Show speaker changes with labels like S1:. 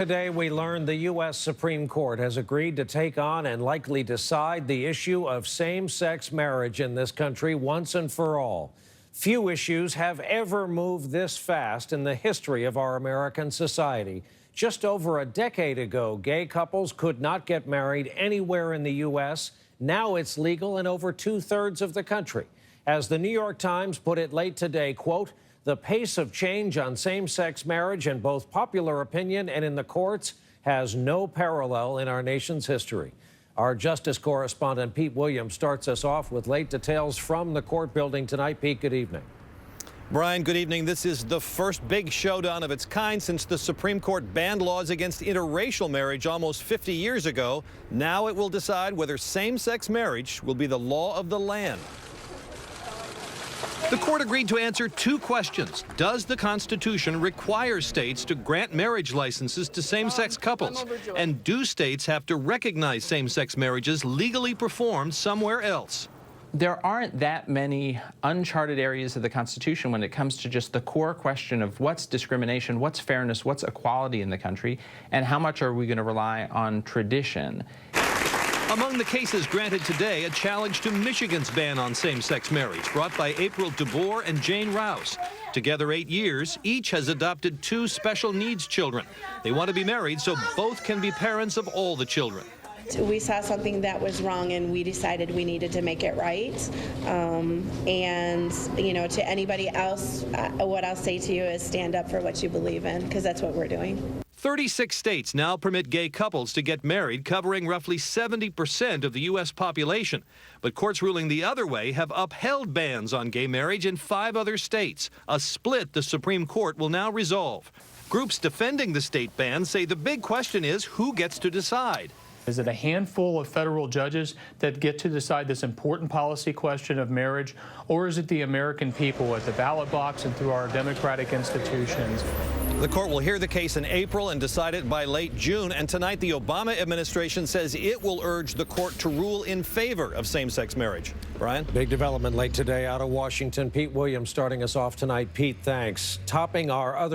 S1: Today, we learned the U.S. Supreme Court has agreed to take on and likely decide the issue of same-sex marriage in this country once and for all. Few issues have ever moved this fast in the history of our American society. Just over a decade ago, gay couples could not get married anywhere in the U.S. Now it's legal in over two-thirds of the country. As the New York Times put it late today, quote, "The pace of change on same-sex marriage in both popular opinion and in the courts has no parallel in our nation's history." Our justice correspondent Pete Williams starts us off with late details from the court building tonight. Pete, good evening.
S2: Brian, good evening. This is the first big showdown of its kind since the Supreme Court banned laws against interracial marriage almost 50 years ago. Now it will decide whether same-sex marriage will be the law of the land. The court agreed to answer two questions. Does the Constitution require states to grant marriage licenses to same-sex couples? And do states have to recognize same-sex marriages legally performed somewhere else?
S3: There aren't that many uncharted areas of the Constitution when it comes to just the core question of what's discrimination, what's fairness, what's equality in the country, and how much are we going to rely on tradition.
S2: Among the cases granted today, a challenge to Michigan's ban on same-sex marriage, brought by April DeBoer and Jane Rouse. Together 8 years, each has adopted 2 special needs children. They want to be married so both can be parents of all the children.
S4: We saw something that was wrong and we decided we needed to make it right. And, you know, to anybody else, what I'll say to you is stand up for what you believe in, because that's what we're doing.
S2: 36 states now permit gay couples to get married, covering roughly 70% of the U.S. population. But courts ruling the other way have upheld bans on gay marriage in 5 other states, a split the Supreme Court will now resolve. Groups defending the state ban say the big question is who gets to decide.
S5: Is it a handful of federal judges that get to decide this important policy question of marriage, or is it the American people at the ballot box and through our democratic institutions?
S2: The court will hear the case in April and decide it by late June. And tonight, the Obama administration says it will urge the court to rule in favor of same-sex marriage. Brian?
S1: Big development late today out of Washington. Pete Williams starting us off tonight. Pete, thanks. Topping our other